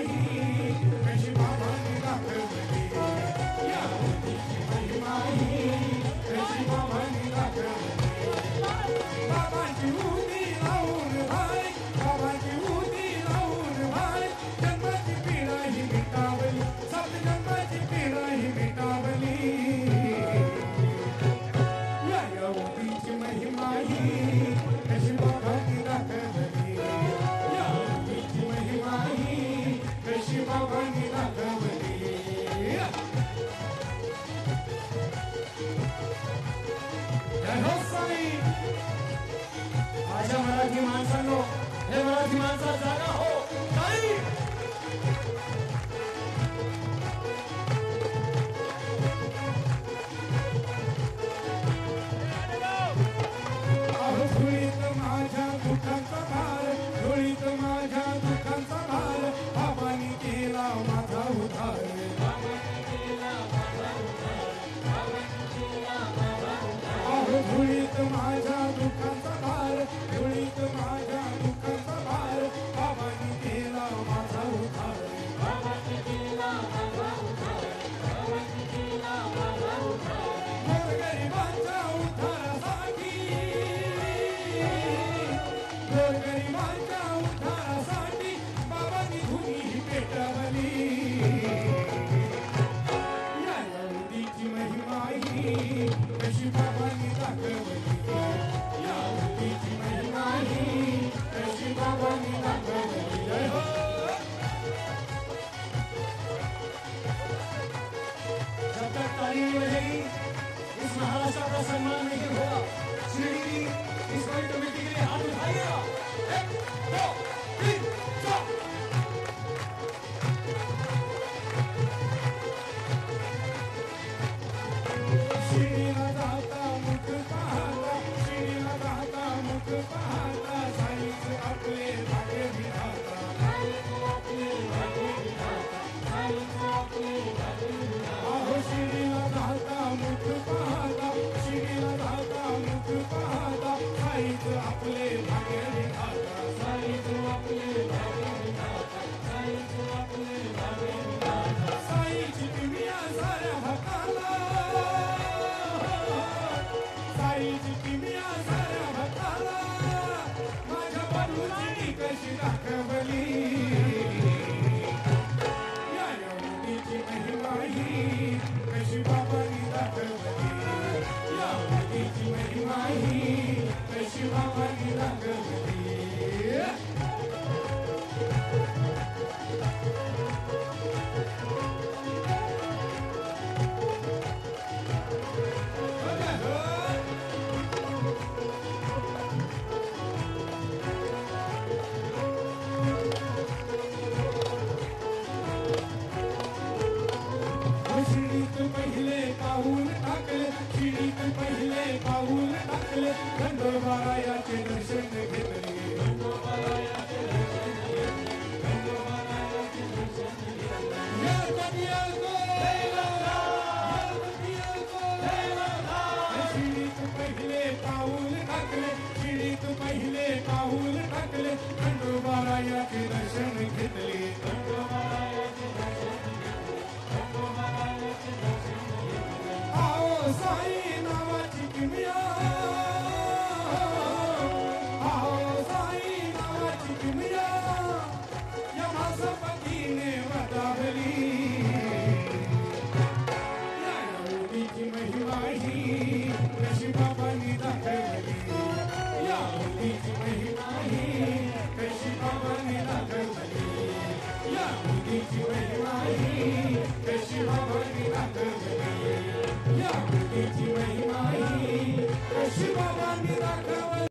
ही कशी बाबांनी दाखवली या मुलीची महिमा ही कशी बाबांनी दाखवली बाबांची उदी लावून भाई बाबांची उदी लावून भाई जन्माची पीडा ही मिटावली सब जन्माची पीडा ही मिटावली या उदीची महिमा ही कशी बाबांनी दाखवली या उदीची महिमा ही कशी बाबांनी दाखवली जय हो स्वामी माझ्या मराठी माणसांनो हे मराठी माणसा जागा हो नाही अहो धुळीत माझ्या दुःखांचा भार धुळीत माझ्या दुःखांचा भार बाबांनी केला माझा उद्धार अहो धुळीत माझ्या दुःखांचा भार धुळीत माझ्या दुःखांचा भार बाबांनी केला माझा उद्धार गोरगरिबांच्या उद्धारासाठी गोरगरिबांच्या उद्धारासाठी बाबांनी धुनी ही पेटवली या उदीची महिमा ही कशी बाबांनी दाखवली या उदीची महिमा ही कशी बाबांनी दाखवली जय हो जब तक ताली नहीं बजेगी इस महाराष्ट्र का सम्मान नहीं होगा श्री इस बड़ी कमेटी के लिए हाथ उठाइएगा 1 2 3 4 शिरीला जाता मुख पाहता शिरीला जाता मुख पाहता साईच आपले भाग्य विधाता अहो शिरीला जाता मुख पाहता शिरीला जाता मुख पाहता साईच आपले भाग्य विधाता साईची किमिया साऱ्या भक्ताला साईची किमिया साऱ्या भक्ताला माझ्या बाजूची कशी दाखवली या मुलीची महिमा ही कशी बाबांनी दाखवली या मुलीची महिमा ही कशी बाबांनी दाखवली शिडीत पहिले पाऊल टाकले शिडीत पहिले पाऊल टाकले खंडोबारायाचे दर्शन घेतले शिडीत पहिले पाऊल टाकले शिडीत पहिले पाऊल टाकले खंडोबारायाचे दर्शन घेतले आओ साई नावाची किमिया आओ साई नावाची किमिया या मासपतीने वदावली या उदीची महिमा ही कशी बाबांनी दाखवली या उदीची महिमा ही कशी बाबांनी दाखवली या उदीची महिमा ही कशी बाबांनी दाखवली या मुलीची महिमा ही कशी बाबा